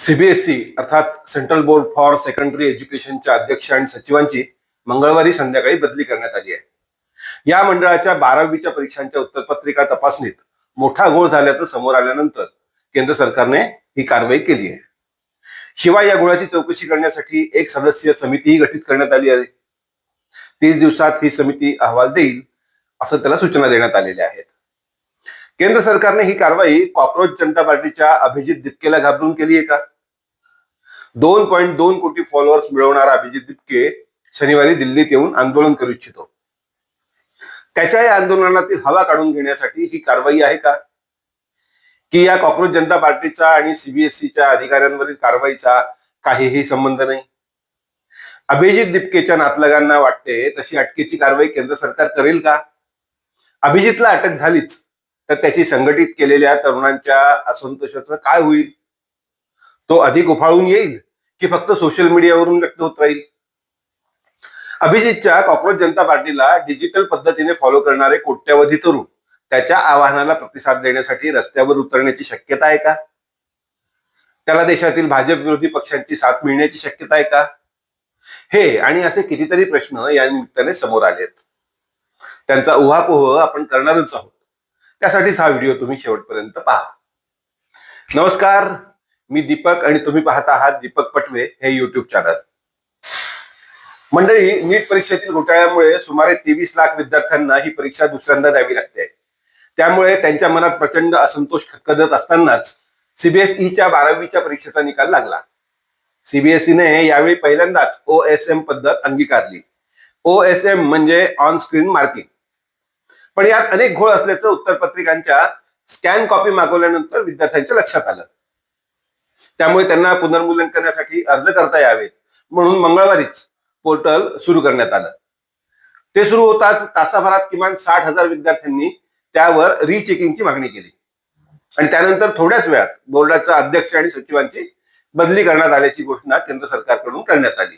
CBSE अर्थात central board for secondary एज्युकेशनच्या अध्यक्ष आणि सचिवांची मंगळवारी संध्याकाळी बदली करण्यात आली आहे। या मंडळाच्या 12वीच्या परीक्षांच्या उत्तरपत्रिका तपासणीत मोठा घोळ झाल्याचं समोर आल्यानंतर केंद्र सरकारने ही कारवाई केली आहे। शिवाय या घोळाची चौकशी करण्यासाठी एक सदस्यीय समितीही गठीत करण्यात आली आहे। 30 दिवसात ही समिती अहवाल देईल असं त्याला सूचना देण्यात आलेल्या आहेत। केंद्र सरकारने ही कारवाई कॉक्रोच जनता पार्टीच्या अभिजित दिपकेला घाबरून केली आहे का? 2.2 कोटी फॉलोअर्स मिळवणारा अभिजित दिपके शनिवारी दिल्लीत येऊन आंदोलन करू इच्छितो। त्याच्या या आंदोलनातील हवा काढून घेण्यासाठी ही कारवाई आहे का, की या कॉक्रोच जनता पार्टीचा आणि सीबीएसईच्या अधिकाऱ्यांवरील कारवाईचा काहीही संबंध नाही? अभिजित दिपकेच्या नातलगांना वाटते तशी अटकेची कारवाई केंद्र सरकार करेल का? अभिजितला अटक झालीच तर त्याची संघटित केलेल्या तरुणांच्या असंतोषाचं काय होईल? तो अधिक उफाळून येईल की फक्त सोशल मीडियावरून व्यक्त होत राहील? अभिजितच्या कॉक्रोच जनता पार्टीला डिजिटल पद्धतीने फॉलो करणारे कोट्यवधी तरुण त्याच्या आवाहनाला प्रतिसाद देण्यासाठी रस्त्यावर उतरण्याची शक्यता आहे का? त्याला देशातील भाजप विरोधी पक्षांची साथ मिळण्याची शक्यता आहे का? हे आणि असे कितीतरी प्रश्न या निमित्ताने समोर आलेत। त्यांचा उहापोह आपण करणारच आहोत। त्यासाठीच हा व्हिडिओ तुम्ही शेवटपर्यंत पहा। नमस्कार, मी दीपक आणि तुम्ही पाहत आहात दीपक पटवे हे युट्यूब चॅनल। मंडळी, नीट परीक्षेतील घोटाळ्यामुळे सुमारे 23 लाख विद्यार्थ्यांना ही परीक्षा दुसऱ्यांदा द्यावी लागते। त्यामुळे त्यांच्या मनात प्रचंड असंतोष खदखदत असतानाच सीबीएसईच्या 12वीच्या परीक्षेचा निकाल लागला। सीबीएसईने यावेळी पहिल्यांदाच ओएसएम पद्धत अंगीकारली। ओएसएम म्हणजे ऑन स्क्रीन मार्किंग। पण यात अनेक घोळ असल्याचं उत्तरपत्रिकांच्या स्कॅन कॉपी मागवल्यानंतर विद्यार्थ्यांच्या लक्षात आलं। त्यामुळे त्यांना पुनर्मूल्यांकनासाठी अर्ज करता यावेत म्हणून मंगळवारीच पोर्टल सुरू करण्यात आलं। ते सुरू होताच तासाभरात किमान 60,000 विद्यार्थ्यांनी त्यावर रिचेकिंगची मागणी केली आणि त्यानंतर थोड्याच वेळात बोर्डाचा अध्यक्ष आणि सचिवांची बदली करण्यात आल्याची घोषणा केंद्र सरकारकडून करण्यात आली।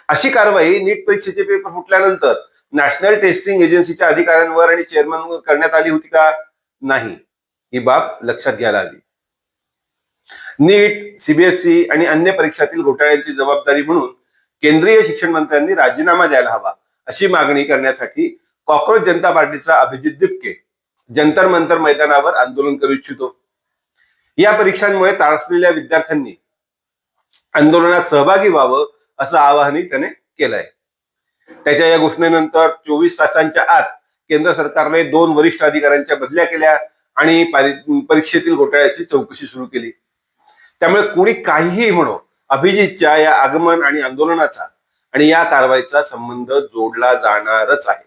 अशी कारवाई नीट परीक्षेचे पेपर फुटल्यानंतर नॅशनल टेस्टिंग एजन्सीच्या अधिकाऱ्यांवर आणि चेअरमनवर करण्यात आली होती का? नाही, ही बाब लक्षात घ्यायला हवी। नीट, सीबीएसई आणि अन्य परीक्षातील घोटाळ्यांची जबाबदारी म्हणून केंद्रीय शिक्षण मंत्र्यांनी राजीनामा द्यायला हवा अशी मागणी करण्यासाठी कॉक्रोच जनता पार्टीचा अभिजित दिपके जंतर मंतर मैदानावर आंदोलन करू इच्छितो। या परीक्षांमुळे त्रासलेल्या विद्यार्थ्यांनी आंदोलनात सहभागी व्हावं असं आवाहनही त्याने केलंय। त्याच्या या घोषणेनंतर 24 तासांच्या आत केंद्र सरकारने 2 वरिष्ठ अधिकाऱ्यांच्या बदल्या केल्या आणि परीक्षेतील घोटाळ्याची चौकशी सुरू केली। त्यामुळे कोणी काहीही म्हणो, अभिजितच्या या आगमन आणि आंदोलनाचा आणि या कारवाईचा संबंध जोडला जाणारच आहे।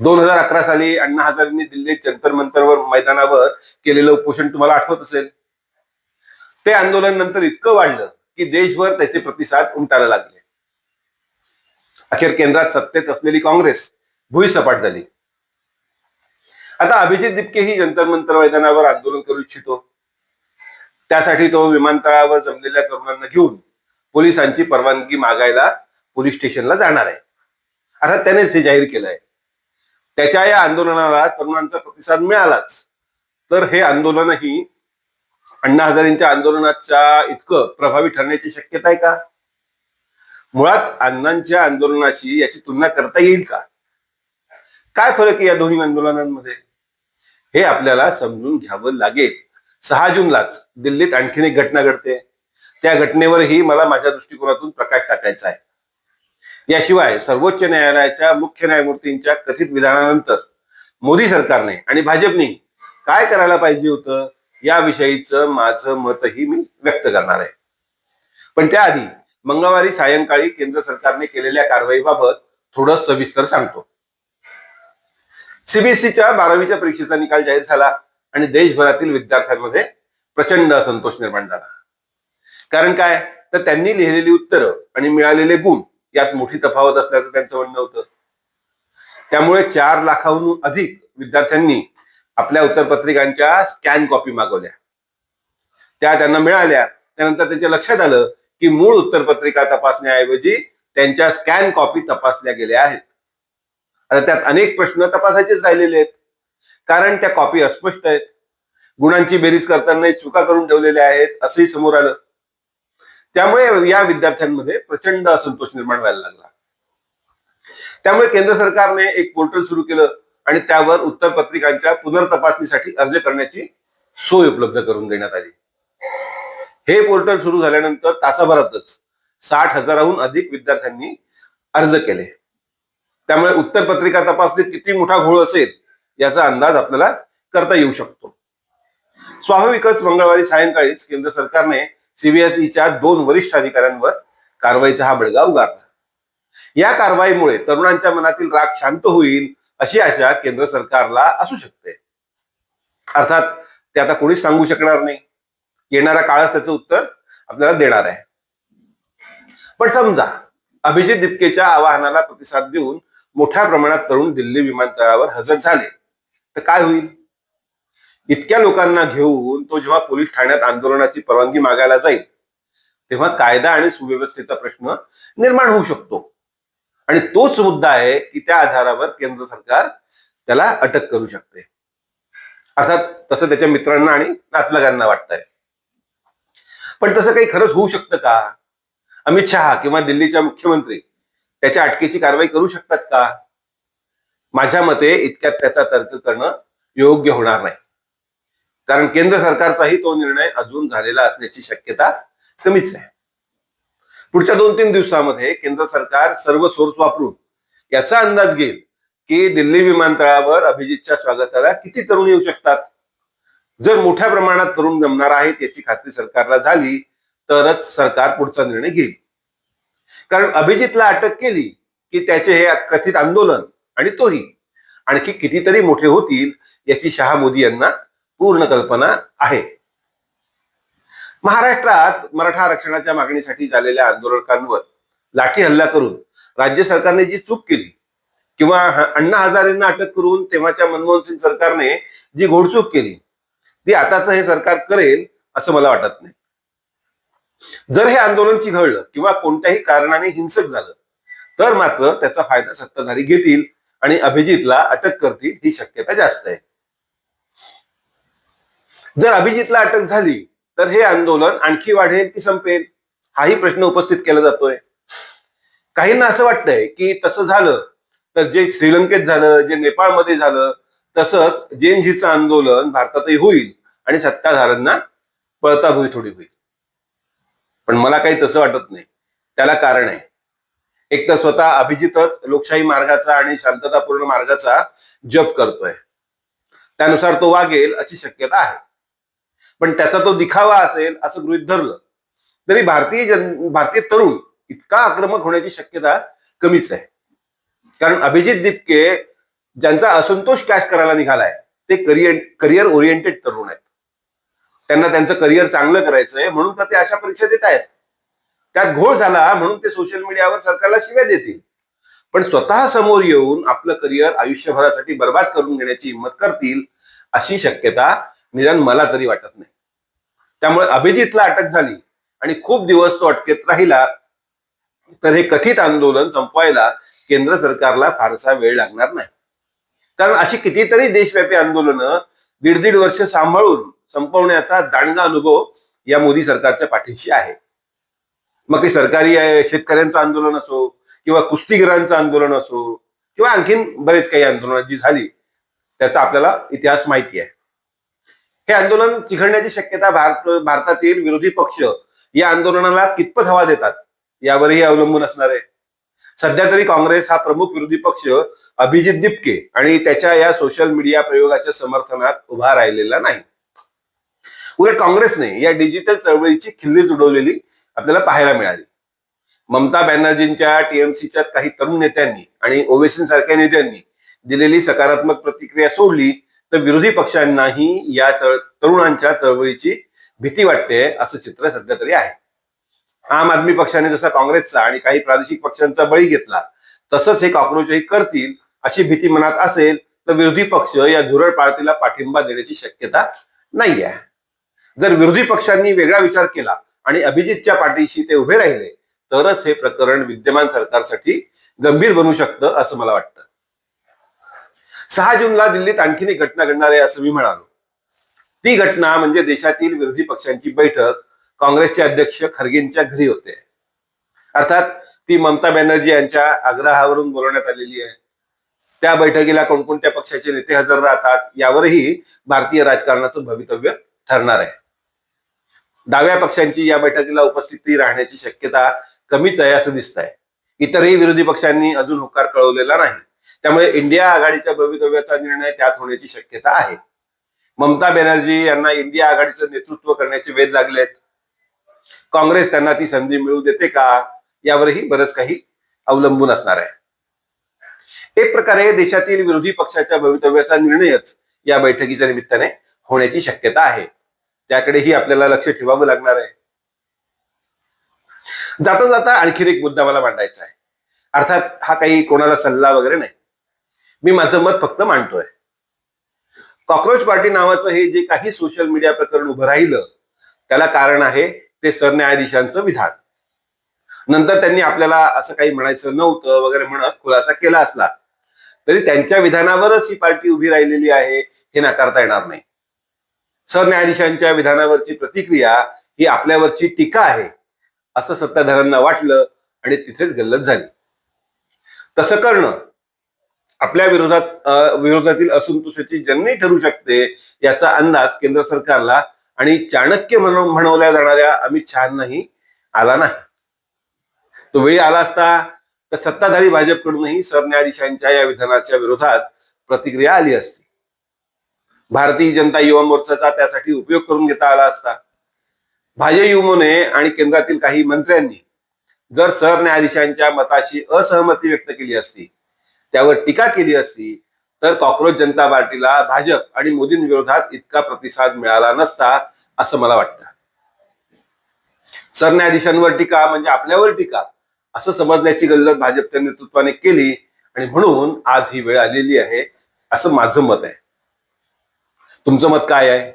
2011 साली अण्णा हजारेंनी दिल्लीत जंतर मंतरवर मैदानावर केलेलं उपोषण तुम्हाला आठवत असेल। ते आंदोलन नंतर इतकं वाढलं की देशभर त्याचे प्रतिसाद उमटायला लागले। अखेर केंद्रात सत्तेत असलेली काँग्रेस भुईसपाट झाली। आता अभिजित दिपके ही जंतर मंतर मैदानावर आंदोलन करू इच्छितो। त्यासाठी तो विमानतळावर जमलेल्या तरुणांना घेऊन पोलिसांची परवानगी मागायला पोलीस स्टेशनला जाणार आहे। अर्थात त्यानेच हे जाहीर केलंय। त्याच्या या आंदोलनाला तरुणांचा प्रतिसाद मिळालाच तर हे आंदोलनही अण्णा हजारेंच्या आंदोलनाच्या इतकं प्रभावी ठरण्याची शक्यता आहे का? मुळात अण्णांच्या आंदोलनाशी याची तुलना करता येईल का? काय फरक आहे या दोन्ही आंदोलनांमध्ये हे आपल्याला समजून घ्यावं लागेल। 6 जूनलाच दिल्लीत आणखीन एक घटना घडते। त्या घटनेवरही मला माझ्या दृष्टिकोनातून प्रकाश टाकायचा आहे। याशिवाय सर्वोच्च न्यायालयाच्या मुख्य न्यायमूर्तींच्या कथित विधानानंतर मोदी सरकारने आणि भाजपने काय करायला पाहिजे होतं याविषयीचं माझं मतही मी व्यक्त करणार आहे। पण त्याआधी मंगळवारी सायंकाळी केंद्र सरकारने केलेल्या कारवाईबाबत थोडं सविस्तर सांगतो। सीबीएसईच्या 12वीच्या परीक्षेचा निकाल जाहीर झाला आणि देशभरातील विद्यार्थ्यांमध्ये प्रचंड असंतोष निर्माण झाला। कारण काय तर त्यांनी लिहिलेली उत्तरं आणि मिळालेले गुण यात मोठी तफावत असल्याचं त्यांचं म्हणणं होतं। त्यामुळे 4 लाखाहून अधिक विद्यार्थ्यांनी आपल्या उत्तरपत्रिकांच्या स्कॅन कॉपी मागवल्या। त्या त्यांना मिळाल्या त्यानंतर त्यांच्या लक्षात आलं की मूळ उत्तरपत्रिका तपासण्याऐवजी त्यांच्या स्कॅन कॉपी तपासल्या गेल्या आहेत। आता त्यात अनेक प्रश्न तपासायचेच राहिलेले आहेत कारण त्या कॉपी अस्पष्ट आहेत। गुणांची बेरीज करताना चुका करून ठेवलेल्या आहेत असंही समोर आलं. त्यामुळे या विद्यार्थ्यांमध्ये प्रचंड असंतोष निर्माण व्हायला लागला. त्यामुळे केंद्र सरकारने एक पोर्टल सुरू केलं आणि त्यावर उत्तरपत्रिकांच्या पुनर्तपासणीसाठी अर्ज करण्याची सोय उपलब्ध करून देण्यात आली. हे पोर्टल सुरू झाल्यानंतर तासाभरातच 60,000हून अधिक विद्यार्थ्यांनी अर्ज केले. त्यामुळे उत्तरपत्रिका तपासणीत किती मोठा घोळ असेल याचा अंदाज आपल्याला करता येऊ शकतो. स्वाभाविकच मंगळवारी सायंकाळीच केंद्र सरकारने सीबीएसईच्या 2 वरिष्ठ अधिकाऱ्यांवर कारवाईचा हा बडगा उगारला. या कारवाईमुळे तरुणांच्या मनातील राग शांत होईल अशी आशा केंद्र सरकारला असू शकते. अर्थात ते आता कोणीच सांगू शकणार नाही. येणारा काळच त्याचं उत्तर आपल्याला देणार आहे. पण समजा अभिजित दिपकेच्या आवाहनाला प्रतिसाद देऊन मोठ्या प्रमाणात तरुण दिल्ली विमानतळावर हजर झाले तर काय होईल? इतक्या लोकांना घेऊन तो जेव्हा पोलीस ठाण्यात आंदोलनाची परवानगी मागायला जाईल तेव्हा कायदा आणि सुव्यवस्थेचा प्रश्न निर्माण होऊ शकतो. आणि तोच मुद्दा आहे की त्या आधारावर केंद्र सरकार त्याला अटक करू शकते. अर्थात तसं त्याच्या मित्रांना आणि नातलगांना वाटतंय. पण तसं काही खरंच होऊ शकतं का? अमित शहा किंवा दिल्लीच्या मुख्यमंत्री त्याच्या अटकेची कारवाई करू शकतात का? माझ्या मते इतक्यात त्याचा तर्क करणं योग्य होणार नाही. कारण केंद्र सरकारचाही तो निर्णय अजून झालेला असण्याची शक्यता कमीच आहे. पुढच्या 2-3 दिवसामध्ये केंद्र सरकार सर्व सोर्स वापरून याचा अंदाज घेईल की दिल्ली विमानतळावर अभिजितच्या स्वागताला किती तरुण येऊ शकतात. जर मोठ्या प्रमाणात तरुण जमणार आहेत याची खात्री सरकारला झाली तरच सरकार पुढचा निर्णय घेईल. कारण अभिजितला अटक केली की त्याचे हे कथित आंदोलन आणि तोही आणखी कितीतरी मोठे होतील याची शहा मोदी यांना पूर्ण कल्पना आहे. महाराष्ट्रात मराठा आरक्षणाच्या मागणीसाठी झालेल्या आंदोलकांवर लाठी हल्ला करून राज्य सरकारने जी चूक केली किंवा अण्णा हजारेंना अटक करून तेव्हाच्या मनमोहन सिंग सरकारने जी घोडचूक केली ती आताच हे सरकार करेल असं मला वाटत नाही. जर हे आंदोलन चिघळलं किंवा कोणत्याही कारणाने हिंसक झालं तर मात्र त्याचा फायदा सत्ताधारी घेतील आणि अभिजितला अटक करतील ही शक्यता जास्त आहे. जर अभिजितला अटक झाली तर हे आंदोलन आणखी वाढेल की संपेल हाही प्रश्न उपस्थित केला जातोय. काहींना असं वाटतंय की तसं झालं तर जे श्रीलंकेत झालं, जे नेपाळमध्ये झालं तसंच जेएनजीचं आंदोलन भारतातही होईल आणि सत्ताधाऱ्यांना पळताभुई थोडी होईल. पण मला काही तसं वाटत नाही. त्याला कारण आहे. एक तर स्वतः अभिजितच लोकशाही मार्गाचा आणि शांततापूर्ण मार्गाचा जप करतोय. त्यानुसार तो वागेल अशी शक्यता आहे. पण त्याचा तो दिखावा असेल असं गृहीत धरलं तरी भारतीय तरुण इतका आक्रमक होण्याची शक्यता कमीच आहे. कारण अभिजित दिपके ज्यांचा असंतोष कॅश करायला निघालाय ते करिअर ओरिएंटेड तरुण आहेत. त्यांना त्यांचं करिअर चांगलं करायचंय म्हणून तर ते अशा परीक्षा देत आहेत. त्यात घोळ झाला म्हणून ते सोशल मीडियावर सरकारला शिव्या देतील. पण स्वतः समोर येऊन आपलं करिअर आयुष्यभरासाठी बर्बाद करून घेण्याची हिंमत करतील अशी शक्यता निदान मला तरी वाटत नाही. त्यामुळे अभिजितला अटक झाली आणि खूप दिवस तो अटकेत राहिला तर हे कथित आंदोलन संपवायला केंद्र सरकारला फारसा वेळ लागणार नाही. कारण अशी कितीतरी देशव्यापी आंदोलनं 1.5 वर्ष सांभाळून संपवण्याचा दांडगा अनुभव या मोदी सरकारच्या पाठीशी आहे. मग ते सरकारी शेतकऱ्यांचं आंदोलन असो किंवा कुस्तीगिरांचं आंदोलन असो किंवा आणखीन बरेच काही आंदोलन जी झाली त्याचा आपल्याला इतिहास माहिती आहे. हे आंदोलन चिघळण्याची शक्यता भारतातील विरोधी पक्ष या आंदोलनाला कितपत हवा देतात यावरही अवलंबून असणार आहे. सध्या तरी काँग्रेस हा प्रमुख विरोधी पक्ष अभिजित दिपके आणि त्याच्या या सोशल मीडिया प्रयोगाच्या समर्थनात उभा राहिलेला नाही. उलट काँग्रेसने या डिजिटल चळवळीची खिल्लीच उडवलेली आपल्याला पाहायला मिळाली. ममता बॅनर्जींच्या टीएमसीच्या काही तरुण नेत्यांनी आणि ओवेसी सारख्या नेत्यांनी दिलेली सकारात्मक प्रतिक्रिया सोडली तर विरोधी पक्षांनाही या तरुणांच्या चळवळीची भीती वाटते असं चित्र सध्या तरी आहे. आम आदमी पक्षाने जसा काँग्रेसचा आणि काही प्रादेशिक पक्षांचा बळी घेतला तसंच हे कॉक्रोचही करतील अशी भीती मनात असेल तर विरोधी पक्ष या धुरळ पाळतीला पाठिंबा देण्याची शक्यता नाही आहे. जर विरोधी पक्षांनी वेगळा विचार केला आणि अभिजितच्या पाठीशी ते उभे राहिले तरच हे प्रकरण विद्यमान सरकारसाठी गंभीर बनू शकतं असं मला वाटतं. 6 जूनला दिल्लीत आणखीन एक घटना घडणार आहे असं मी म्हणालो. ती घटना म्हणजे देशातील विरोधी पक्षांची बैठक काँग्रेसचे अध्यक्ष खरगेंच्या घरी होते. अर्थात ती ममता बॅनर्जी यांच्या आग्रहावरून बोलवण्यात आलेली आहे. त्या बैठकीला कोणकोणत्या पक्षाचे नेते हजर राहतात यावरही भारतीय राजकारणाचं भवितव्य ठरणार आहे. डाव्या पक्षांची या बैठकीला उपस्थिती राहण्याची शक्यता कमीच आहे असं दिसत आहे. इतरही विरोधी पक्षांनी अजून होकार कळवलेला नाही. त्यामुळे इंडिया आघाडीच्या भवितव्याचा निर्णय त्यात होण्याची शक्यता आहे. ममता बॅनर्जी यांना इंडिया आघाडीचं नेतृत्व करण्याचे वेध लागलेत. काँग्रेस त्यांना ती संधी मिळू देते का यावरही बरंच काही अवलंबून असणार आहे. एक प्रकारे देशातील विरोधी पक्षाच्या भवितव्याचा निर्णयच या बैठकीच्या निमित्ताने होण्याची शक्यता आहे. त्याकडेही आपल्याला लक्ष ठेवावं लागणार आहे. जाता जाता आणखीन एक मुद्दा मला मांडायचा आहे. अर्थात हा काही कोणाला सल्ला वगैरे नाही, मी माझं मत फक्त मांडतोय. कॉक्रोच पार्टी नावाचं हे जे काही सोशल मीडिया प्रकरण उभं राहिलं त्याला कारण आहे ते सरन्यायाधीशांचं विधान. नंतर त्यांनी आपल्याला असं काही म्हणायचं नव्हतं वगैरे म्हणत खुलासा केला असला तरी त्यांच्या विधानावरच ही पार्टी उभी राहिलेली आहे हे नाकारता येणार नाही. सरन्यायाधीशांच्या विधानावरची प्रतिक्रिया ही आपल्यावरची टीका आहे असं सत्ताधाऱ्यांना वाटलं आणि तिथेच गल्लत झाली. तसं करणं आपल्या विरोधातील असंतोषाची जननी ठरू शकते याचा अंदाज केंद्र सरकारला आणि चाणक्य म्हणवल्या जाणाऱ्या अमित शहांनाही आला नाही. तो वेळी आला असता तर सत्ताधारी भाजपकडूनही सरन्यायाधीशांच्या या विधानाच्या विरोधात प्रतिक्रिया आली असती. भारतीय जनता युवा मोर्चाचा त्यासाठी उपयोग करून घेता आला असता. भाजयुमोने आणि केंद्रातील काही मंत्र्यांनी जर सरन्यायाधीशांच्या मताशी असहमती व्यक्त केली असती, त्यावर टीका केली असती तर कॉक्रोच जनता पार्टीला भाजप आणि मोदींविरोधात इतका प्रतिसाद मिळाला नसता असं मला वाटतं. सरन्यायाधीशांवर टीका म्हणजे आपल्यावर टीका असं समजण्याची गल्लत भाजपच्या नेतृत्वाने केली आणि म्हणून आज ही वेळ आलेली आहे असं माझं मत आहे. तुमचं मत काय आहे?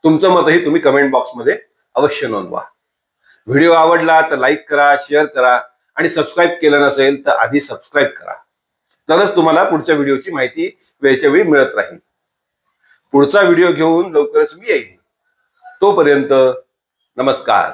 तुमचं मतही तुम्ही कमेंट बॉक्समध्ये अवश्य नोंदवा. व्हिडिओ आवडला तर लाईक करा, शेअर करा आणि सबस्क्राईब केलं नसेल तर आधी सबस्क्राईब करा. तरच तुम्हाला पुढच्या व्हिडिओची माहिती वेळच्या वेळी मिळत राहील. पुढचा व्हिडिओ घेऊन लवकरच मी येईन. तोपर्यंत नमस्कार.